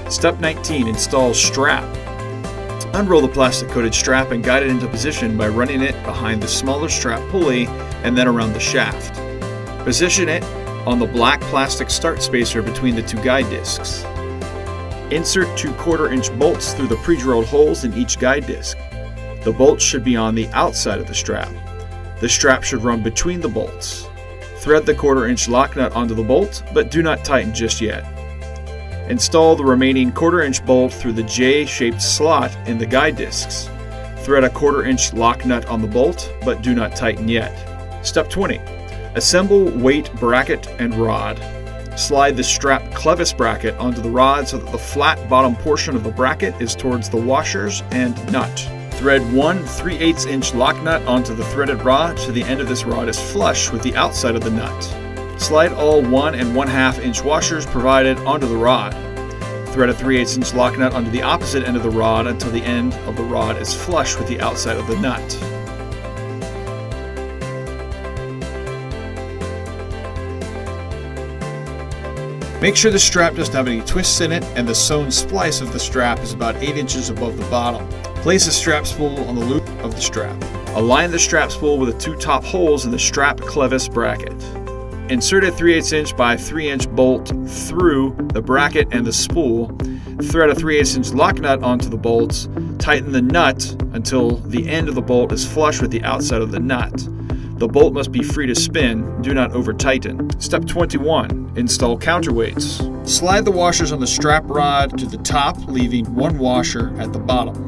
Step 19. Install strap. Unroll the plastic-coated strap and guide it into position by running it behind the smaller strap pulley and then around the shaft. Position it on the black plastic start spacer between the two guide discs. Insert 2 1/4-inch bolts through the pre-drilled holes in each guide disc. The bolts should be on the outside of the strap. The strap should run between the bolts. Thread the 1/4-inch lock nut onto the bolt, but do not tighten just yet. Install the remaining 1/4-inch bolt through the J-shaped slot in the guide discs. Thread a 1/4-inch lock nut on the bolt, but do not tighten yet. Step 20. Assemble weight bracket and rod. Slide the strap clevis bracket onto the rod so that the flat bottom portion of the bracket is towards the washers and nut. Thread 1 3/8-inch lock nut onto the threaded rod so the end of this rod is flush with the outside of the nut. Slide all 1 1/2-inch washers provided onto the rod. Thread a 3/8-inch lock nut onto the opposite end of the rod until the end of the rod is flush with the outside of the nut. Make sure the strap doesn't have any twists in it and the sewn splice of the strap is about 8 inches above the bottom. Place the strap spool on the loop of the strap. Align the strap spool with the 2 top holes in the strap clevis bracket. Insert a 3/8-inch by 3-inch bolt through the bracket and the spool. Thread a 3/8-inch lock nut onto the bolts. Tighten the nut until the end of the bolt is flush with the outside of the nut. The bolt must be free to spin. Do not over-tighten. Step 21. Install counterweights. Slide the washers on the strap rod to the top, leaving 1 washer at the bottom.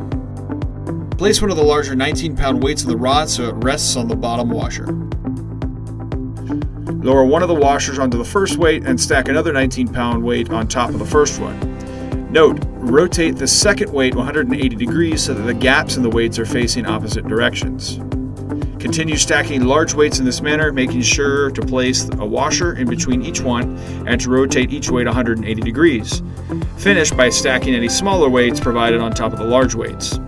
Place one of the larger 19-pound weights on the rod so it rests on the bottom washer. Lower one of the washers onto the first weight and stack another 19-pound weight on top of the first one. Note, rotate the second weight 180 degrees so that the gaps in the weights are facing opposite directions. Continue stacking large weights in this manner, making sure to place a washer in between each one and to rotate each weight 180 degrees. Finish by stacking any smaller weights provided on top of the large weights.